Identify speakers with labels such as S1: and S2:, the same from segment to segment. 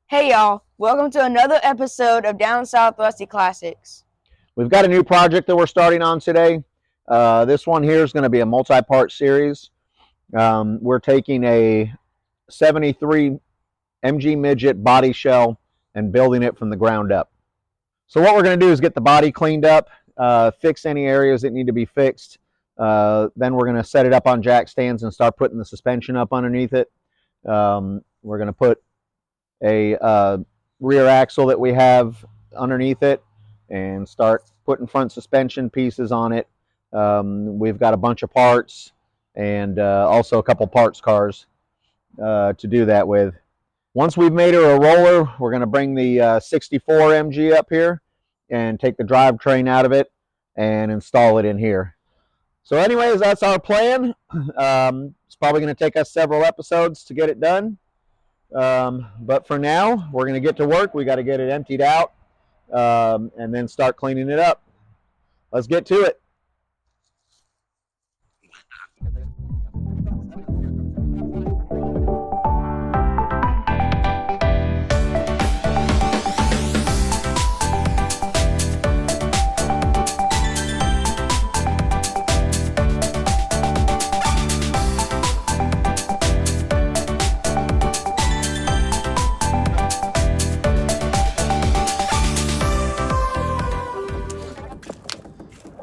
S1: Hey y'all, welcome to another episode of Down Southwesty Classics.
S2: We've got a new project that we're starting on today. This one here is going to be a multi-part series. We're taking a 73 MG Midget body shell and building it from the ground up. So what we're going to do is get the body cleaned up, fix any areas that need to be fixed. Then we're going to set it up on jack stands and start putting the suspension up underneath it. We're going to put a rear axle that we have underneath it and start putting front suspension pieces on it. We've got a bunch of parts and also a couple parts cars to do that with. Once we've made her a roller, we're going to bring the 64 MG up here and take the drivetrain out of it and install it in here. So anyways, that's our plan. It's probably going to take us several episodes to get it done. But for now, we're going to get to work. We got to get it emptied out and then start cleaning it up. Let's get to it.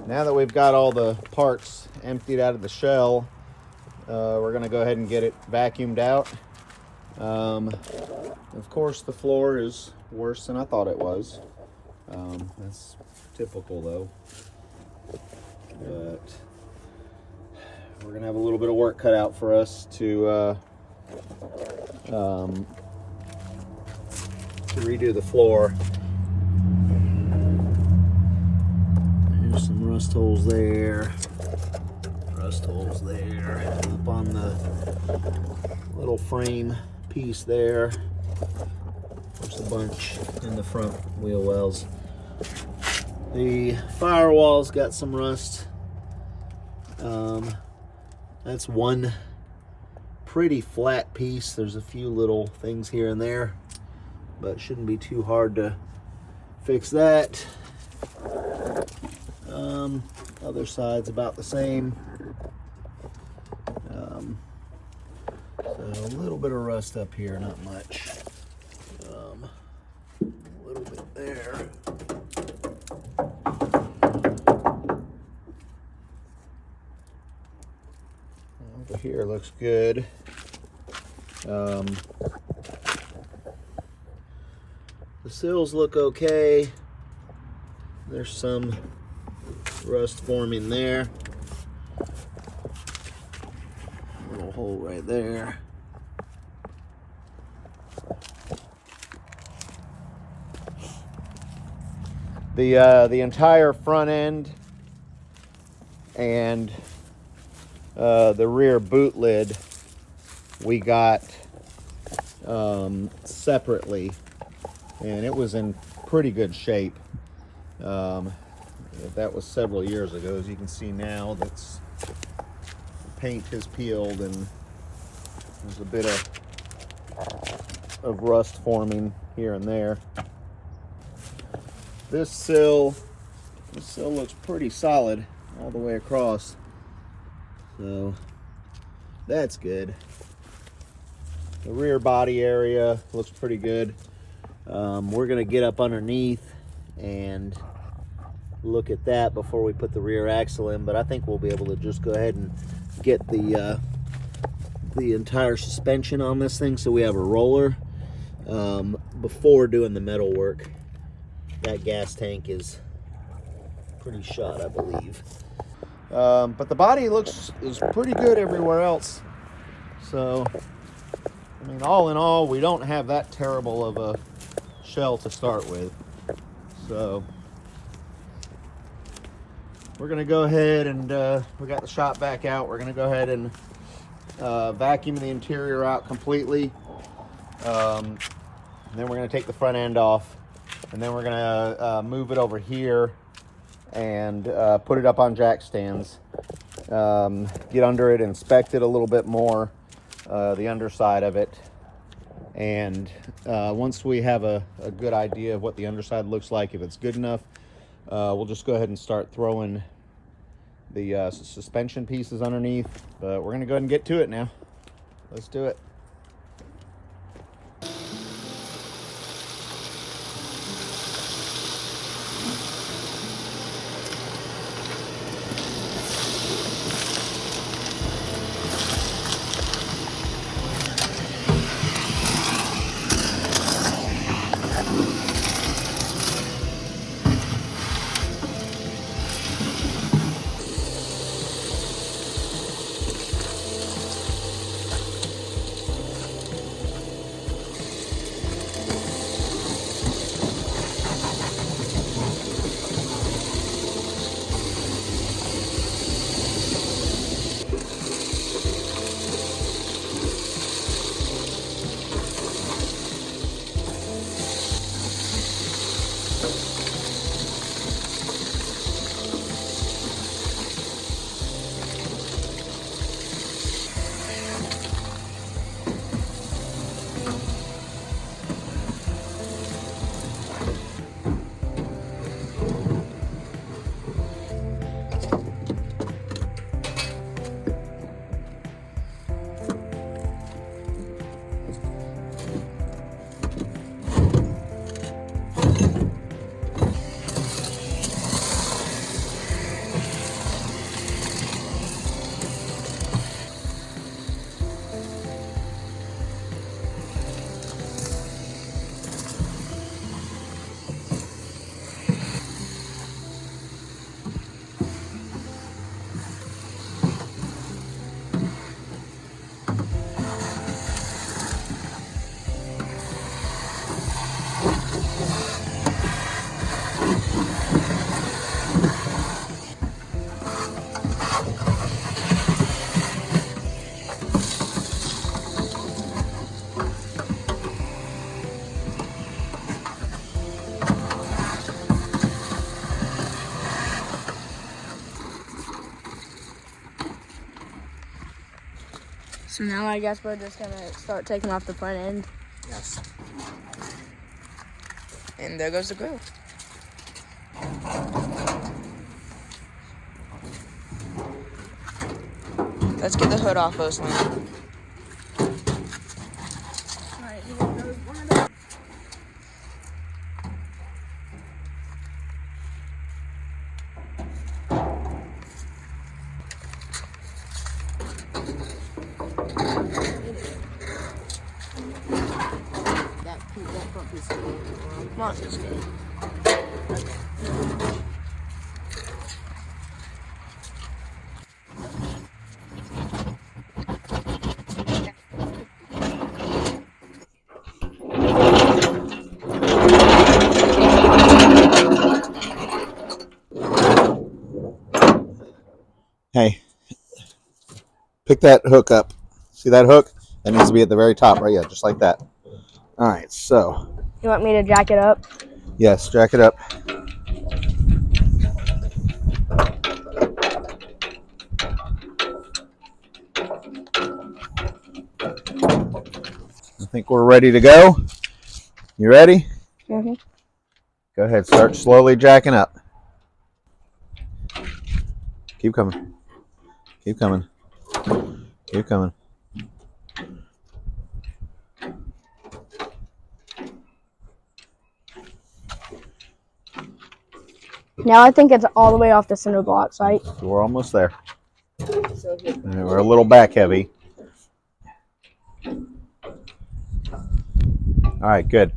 S2: Now that we've got all the parts emptied out of the shell, we're going to go ahead and get it vacuumed out. Of course, the floor is worse than I thought it was. That's typical though. But we're going to have a little bit of work cut out for us to redo the floor. There's some rust holes there, up on the little frame piece there. There's a bunch in the front wheel wells. The firewall's got some rust. That's one pretty flat piece. There's a few little things here and there, but shouldn't be too hard to fix that. Other side's about the same. So a little bit of rust up here, not much. A little bit there. Over here looks good. The sills look okay. There's some rust forming there. Little hole right there. The entire front end and the rear boot lid we got separately, and it was in pretty good shape. That was several years ago. As you can see now, that's the paint has peeled and there's a bit of rust forming here and there. This sill looks pretty solid all the way across, so that's good. The rear body area looks pretty good. We're gonna get up underneath and look at that before we put the rear axle in, but I think we'll be able to just go ahead and get the entire suspension on this thing so we have a roller before doing the metal work. That gas tank is pretty shot, I believe. But the body is pretty good everywhere else. So, I mean, all in all, we don't have that terrible of a shell to start with. So we're gonna go ahead and we got the shop back out. We're gonna go ahead and vacuum the interior out completely. And then we're gonna take the front end off, and then we're gonna move it over here and put it up on jack stands. Get under it, inspect it a little bit more, the underside of it, And once we have a good idea of what the underside looks like, if it's good enough, we'll just go ahead and start throwing the suspension pieces underneath. But we're gonna go ahead and get to it now. Let's do it.
S1: So now I guess we're just gonna start taking off the front end.
S2: Yes.
S1: And there goes the grill. Let's get the hood off first.
S3: That front piece of
S1: Come on.
S2: Hey, pick that hook up. See that hook? That needs to be at the very top, right? Yeah, just like that. All right, so.
S1: You want me to jack it up?
S2: Yes, jack it up. I think we're ready to go. You ready?
S1: Mm-hmm.
S2: Go ahead, start slowly jacking up. Keep coming. Keep coming. Keep coming.
S1: Now I think it's all the way off the cinder blocks, right?
S2: So we're almost there. And we're a little back heavy. All right, good.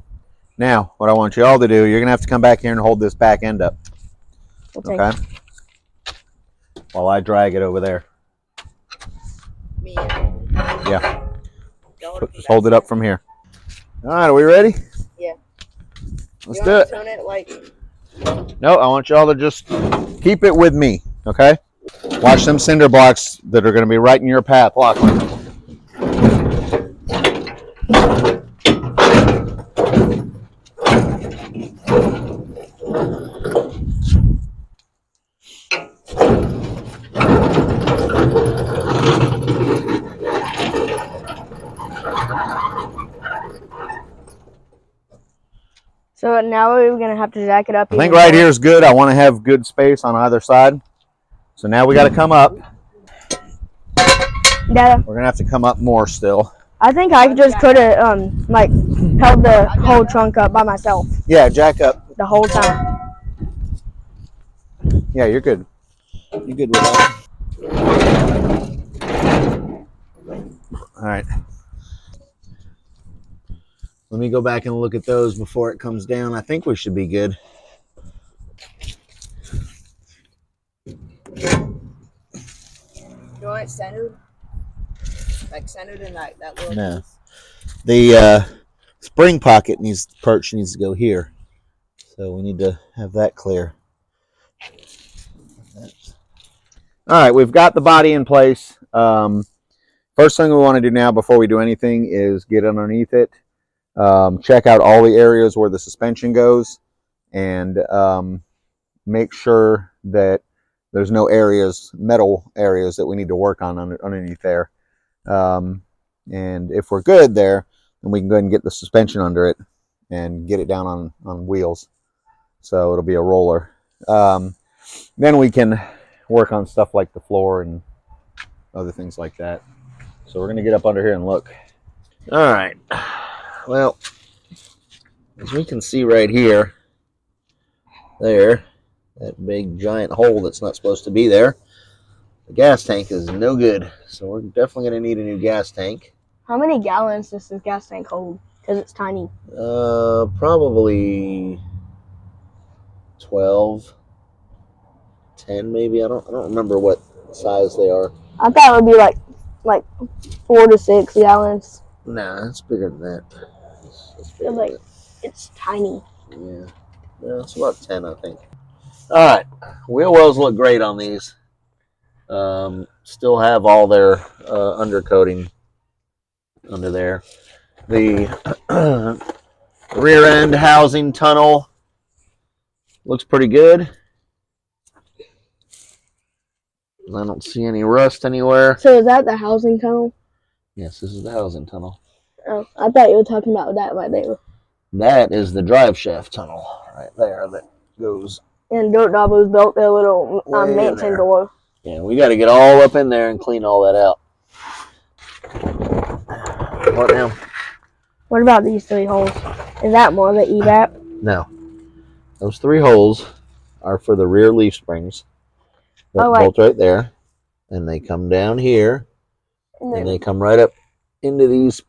S2: Now, what I want you all to do, you're going to have to come back here and hold this back end up. Okay? While I drag it over there.
S3: Me.
S2: Yeah. Just hold it up from here. All right, are we ready?
S3: Yeah.
S2: Let's do it.
S3: Turn it like.
S2: No, I want y'all to just keep it with me, okay? Watch them cinder blocks that are going to be right in your path, Lachlan.
S1: So now we're gonna have to jack it up.
S2: I think right here is good. I want to have good space on either side. So now we got to come up.
S1: Dada,
S2: We're gonna have to come up more still.
S1: I think I just could have like held the whole trunk up by myself.
S2: Yeah, jack up
S1: the whole time.
S2: Yeah, you're good. You're good with that. All right. Let me go back and look at those before it comes down. I think we should be good.
S3: You want it centered? Like centered in like that little
S2: No.
S3: piece?
S2: The spring pocket perch needs to go here. So we need to have that clear. All right, we've got the body in place. First thing we want to do now before we do anything is get underneath it, check out all the areas where the suspension goes, and make sure that there's no metal areas that we need to work on underneath there. And if we're good there, then we can go ahead and get the suspension under it and get it down on wheels. So it'll be a roller. Then we can work on stuff like the floor and other things like that. So we're going to get up under here and look. All right. Well, as we can see right here, that big giant hole that's not supposed to be there, the gas tank is no good. So we're definitely going to need a new gas tank.
S1: How many gallons does this gas tank hold? Because it's tiny.
S2: Probably 12, 10 maybe. I don't remember what size they are.
S1: I thought it would be like 4 to 6 gallons.
S2: Nah, it's bigger than that.
S1: It's tiny.
S2: Yeah. No, it's about 10, I think. All right. Wheel wells look great on these. Still have all their undercoating under there. The rear end housing tunnel looks pretty good. I don't see any rust anywhere.
S1: So is that the housing tunnel?
S2: Yes, this is the housing tunnel.
S1: Oh, I thought you were talking about that right there.
S2: That is the drive shaft tunnel right there that goes.
S1: And Dirt Dobbo's built their little mansion door.
S2: Yeah, we got to get all up in there and clean all that out. What now?
S1: What about these 3 holes? Is that more of the evap?
S2: No. Those 3 holes are for the rear leaf springs. That bolt right there. And they come down here. And they come right up into these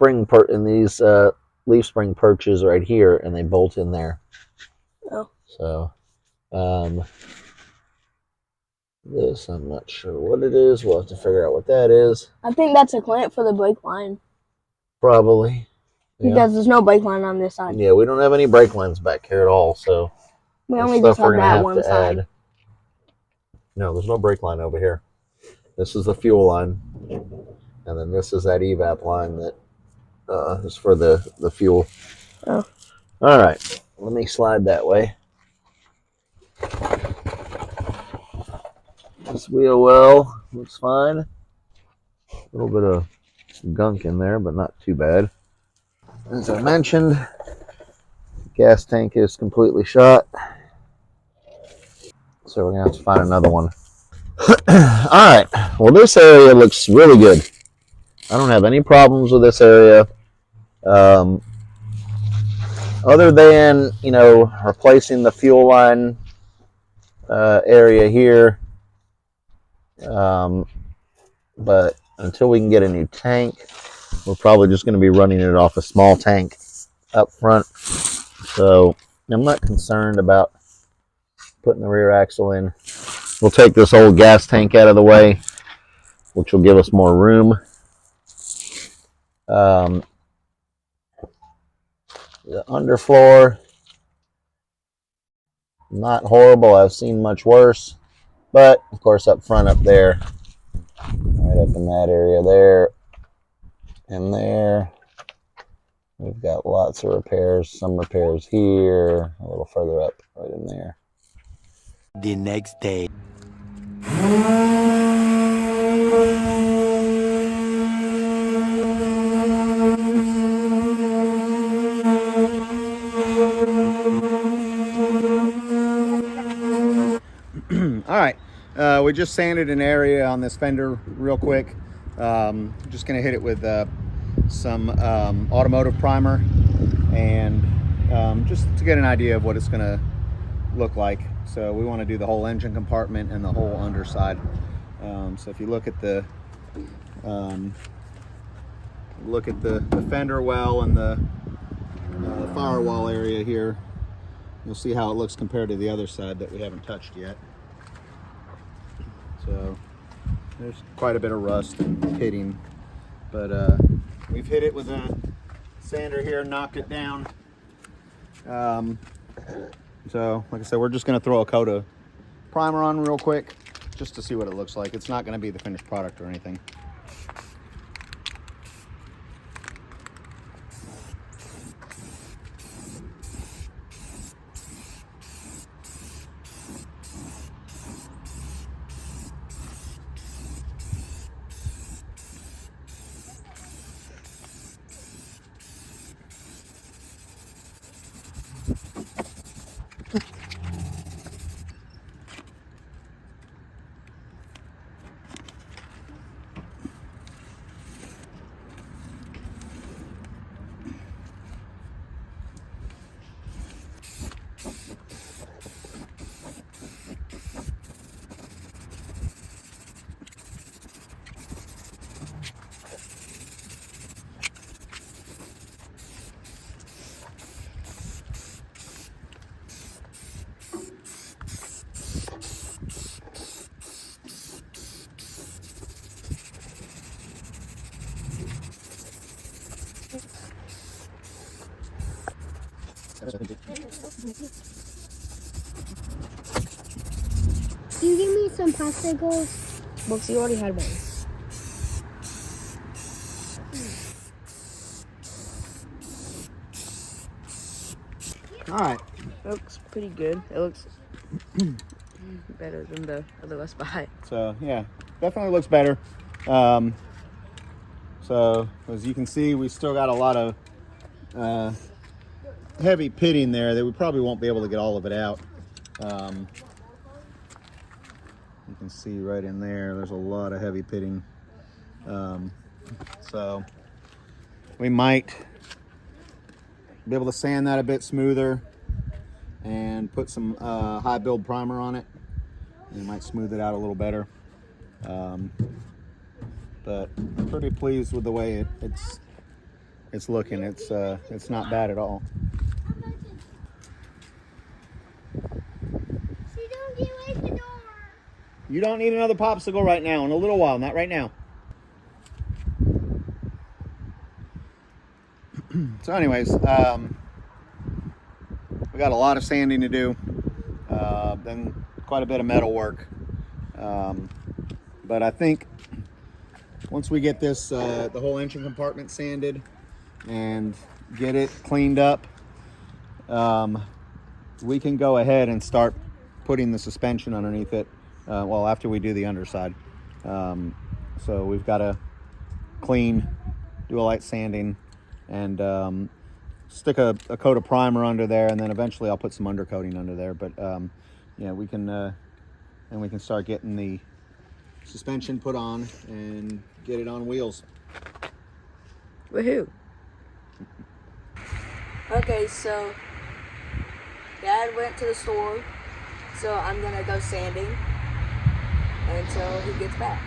S2: leaf spring perches right here, and they bolt in there.
S1: Oh.
S2: So, this, I'm not sure what it is. We'll have to figure out what that is.
S1: I think that's a clamp for the brake line.
S2: Probably. Yeah.
S1: Because there's no brake line on this side.
S2: Yeah, we don't have any brake lines back here at all, so
S1: we only just have that one side.
S2: No, there's no brake line over here. This is the fuel line, and then this is that evap line that is for the fuel.
S1: Oh.
S2: All right, let me slide that way. This wheel well looks fine. A little bit of gunk in there, but not too bad. As I mentioned, the gas tank is completely shot. So we're going to have to find another one. All right. Well, this area looks really good. I don't have any problems with this area. Other than, replacing the fuel line area here. But until we can get a new tank, we're probably just going to be running it off a small tank up front. So I'm not concerned about putting the rear axle in. We'll take this old gas tank out of the way, which will give us more room. The underfloor, not horrible. I've seen much worse. But, of course, up front up there, right up in that area there, and there, we've got lots of repairs. Some repairs here, a little further up, right in there.
S4: The next day.
S2: We just sanded an area on this fender real quick. Just gonna hit it with some automotive primer, and just to get an idea of what it's gonna look like. So we want to do the whole engine compartment and the whole underside. So if you look at the fender well and the firewall area here, you'll see how it looks compared to the other side that we haven't touched yet. So there's quite a bit of rust and pitting, but we've hit it with a sander here, knocked it down. So like I said, we're just going to throw a coat of primer on real quick just to see what it looks like. It's not going to be the finished product or anything.
S5: Can you give me some popsicles?
S1: Books, you already had one.
S2: All right.
S1: It looks pretty good. It looks better than the other West Buy.
S2: So yeah, definitely looks better. So as you can see, we still got a lot of heavy pitting there that we probably won't be able to get all of it out. You can see right in there's a lot of heavy pitting. So we might be able to sand that a bit smoother and put some high build primer on it. It might smooth it out a little better. But I'm pretty pleased with the way it's looking. It's not bad at all. You don't need another popsicle right now. In a little while, not right now. So anyways, we got a lot of sanding to do, then quite a bit of metal work. But I think once we get this, the whole engine compartment sanded and get it cleaned up, we can go ahead and start putting the suspension underneath it. Well, after we do the underside. So we've got to clean, do a light sanding, and stick a coat of primer under there, and then eventually I'll put some undercoating under there. But yeah, we can start getting the suspension put on and get it on wheels.
S1: Woohoo!
S3: Okay, so Dad went to the store, so I'm gonna go sanding until he gets back.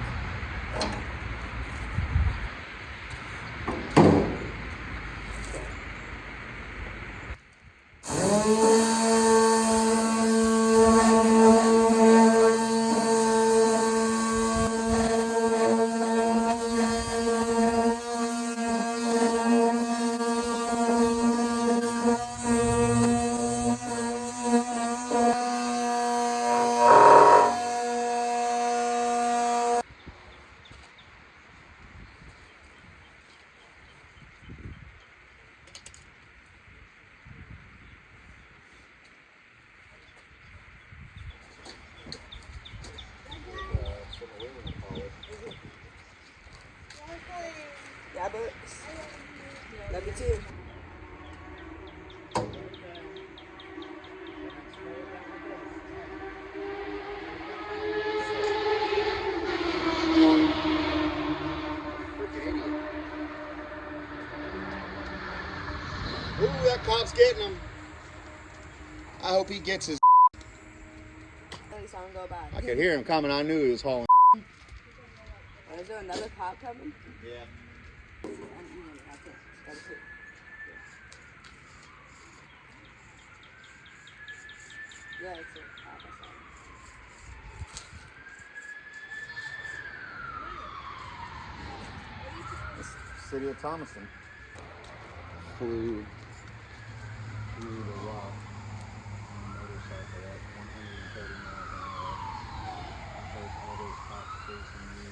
S2: getting him. I hope he gets his.
S3: At least I don't go by.
S2: I could hear him coming. I knew he was hauling.
S3: Is there another pop coming?
S2: Yeah.
S3: Yeah, it's a pop.
S2: City of Thomaston. Flew through the rock on a motorcycle at 130 miles an hour. I heard all those cops chasing me.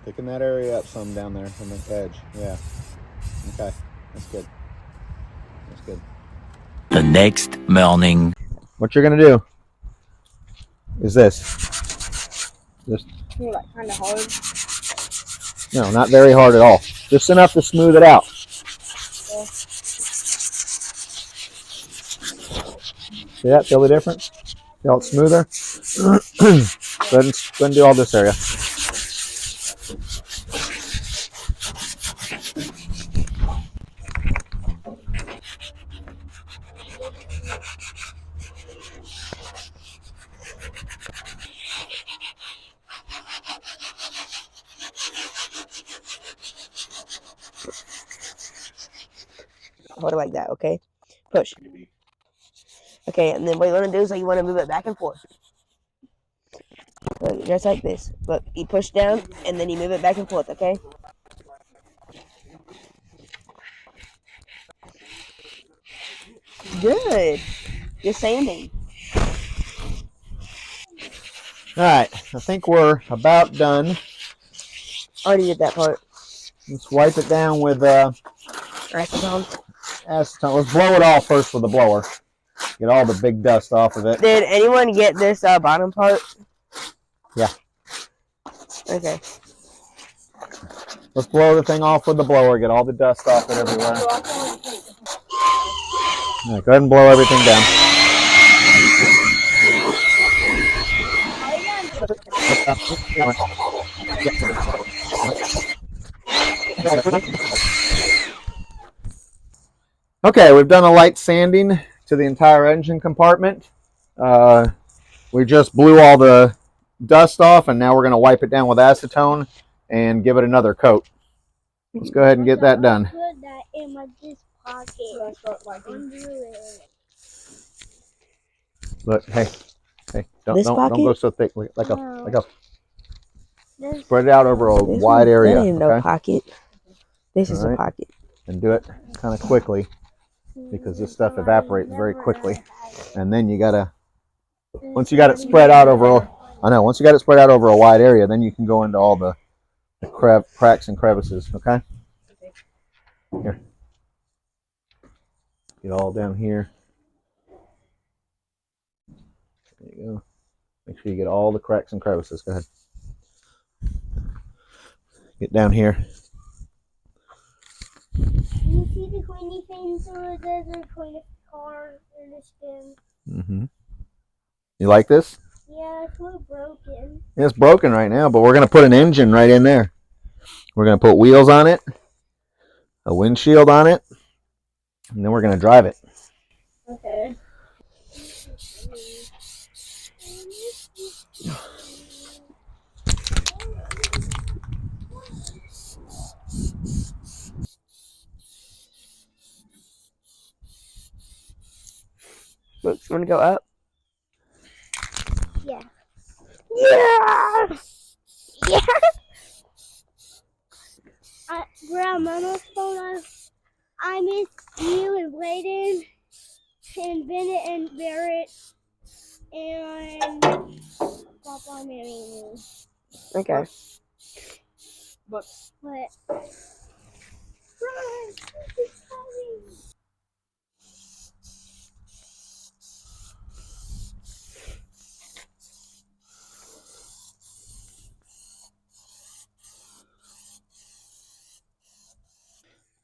S2: Picking that area up some down there on the edge. Yeah. Okay. That's good. That's good.
S4: The next morning.
S2: What you're gonna do is this. Just
S3: Like kind of hard.
S2: no, not very hard at all. Just enough to smooth it out. See that? Feel the difference? Feel it smoother? Go ahead and do all this area.
S1: Hold it like that, okay? Push. Okay, and then what you want to do is you want to move it back and forth. Look, just like this. Look, you push down, and then you move it back and forth, okay? Good. You're sanding.
S2: All right, I think we're about done.
S1: Already did that part.
S2: Let's wipe it down with
S1: Acetone.
S2: acetone. Let's blow it off first with a blower. Get all the big dust off of it.
S1: Did anyone get this bottom part?
S2: Yeah.
S1: Okay.
S2: Let's blow the thing off with the blower. Get all the dust off it everywhere. All right, go ahead and blow everything down. Okay, we've done a light sanding to the entire engine compartment. We just blew all the dust off, and now we're going to wipe it down with acetone and give it another coat. Let's go ahead and get that done.
S5: Put that in this pocket. Under it.
S2: Look, hey, don't
S1: This
S2: go
S1: pocket?
S2: so thick. Let go.
S5: No.
S2: Let go.
S5: This,
S2: Spread it out over a wide area.
S1: That ain't no
S2: Okay,
S1: pocket. This is a
S2: Alright.
S1: pocket.
S2: and do it kind of quickly because this stuff evaporates very quickly. And then you gotta, once you got it spread out over, once you got it spread out over a wide area, then you can go into all the cracks and crevices. Okay. Here. Get all down here. There you go. Make sure you get all the cracks and crevices. Go ahead. Get down here.
S5: you see the pointy thing through it? There's a pointy car in the skin.
S2: Mm-hmm. You like this?
S5: Yeah, it's really broken.
S2: It's broken right now, but we're going to put an engine right in there. We're going to put wheels on it, a windshield on it, and then we're going to drive it.
S5: Okay.
S1: Look, you want to go up?
S5: Yeah.
S1: Yeah!
S5: Yeah. Grandmama's phone. I miss you and Bladen and Bennett and Barrett and Papa marrying me.
S1: Okay.
S3: But
S5: But Run, it's coming.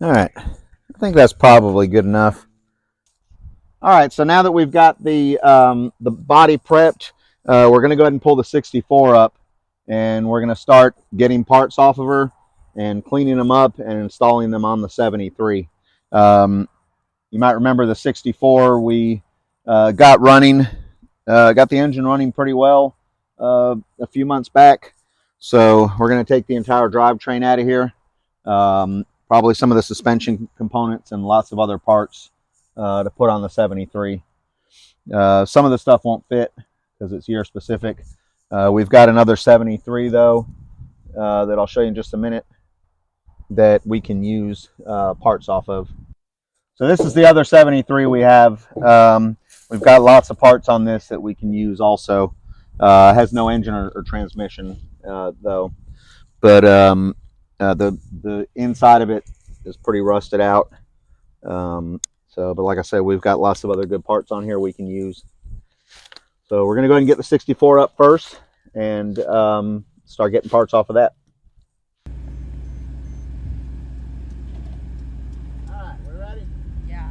S2: All right, I think that's probably good enough. All right, so now that we've got the body prepped, we're going to go ahead and pull the 64 up, and we're going to start getting parts off of her and cleaning them up and installing them on the 73. You might remember the 64 we got running, got the engine running pretty well a few months back. So we're going to take the entire drivetrain out of here, probably some of the suspension components and lots of other parts to put on the 73. Some of the stuff won't fit because it's year specific. We've got another 73 though that I'll show you in just a minute that we can use parts off of. So this is the other 73 we have. We've got lots of parts on this that we can use also. Has no engine or transmission though, but the inside of it is pretty rusted out. But like I said, we've got lots of other good parts on here we can use. So we're going to go ahead and get the 64 up first and start getting parts off of that. All right, we're ready?
S3: Yeah.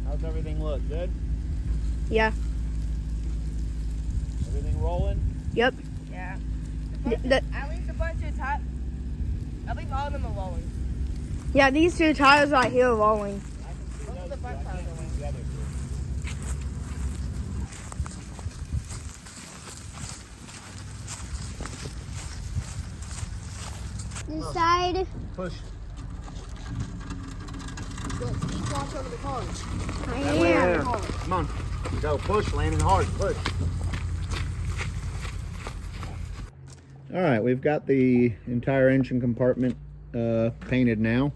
S2: How's everything look? Good?
S1: Yeah.
S2: Everything rolling?
S1: Yep.
S3: Yeah.
S6: At least a bunch of top. I think all of them are rolling.
S1: Yeah, these two tires right here are rolling.
S6: Most of the front tires are rolling.
S5: This side.
S2: Push.
S6: Keep watch over the cars.
S5: I am.
S2: Come on. Go. Push. Landing hard. Push. All right. We've got the entire engine compartment painted now.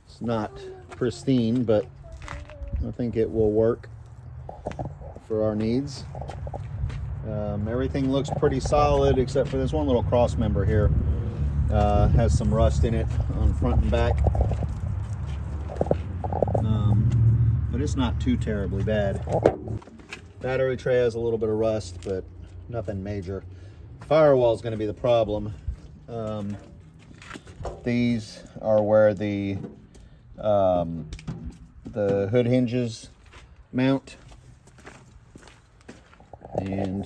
S2: It's not pristine, but I think it will work for our needs. Everything looks pretty solid except for this one little cross member here. Has some rust in it on front and back. But it's not too terribly bad. Battery tray has a little bit of rust, but nothing major. Firewall is going to be the problem. These are where the hood hinges mount, and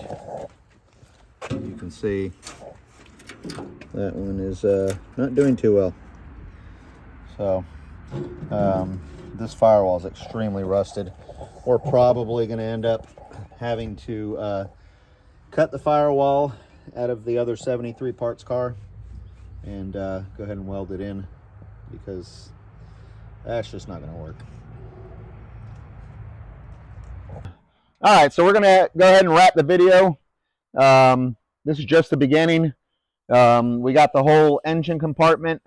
S2: you can see that one is not doing too well. So this firewall is extremely rusted. We're probably going to end up having to cut the firewall out of the other 73 parts car and go ahead and weld it in, because that's just not going to work. All right, so we're going to go ahead and wrap the video. This is just the beginning. We got the whole engine compartment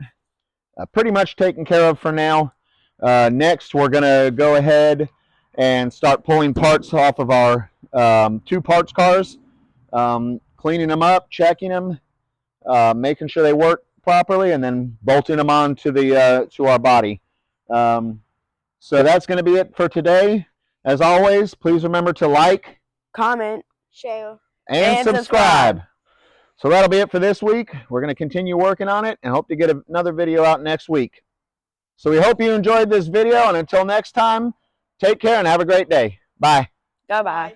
S2: pretty much taken care of for now. Next, we're going to go ahead and start pulling parts off of our two parts cars, cleaning them up, checking them, making sure they work properly, and then bolting them on to the to our body. So that's going to be it for today. As always, please remember to like,
S1: Comment, share,
S2: and subscribe. So that'll be it for this week. We're going to continue working on it and hope to get another video out next week. So we hope you enjoyed this video, and until next time, take care and have a great day. Bye.
S1: Goodbye.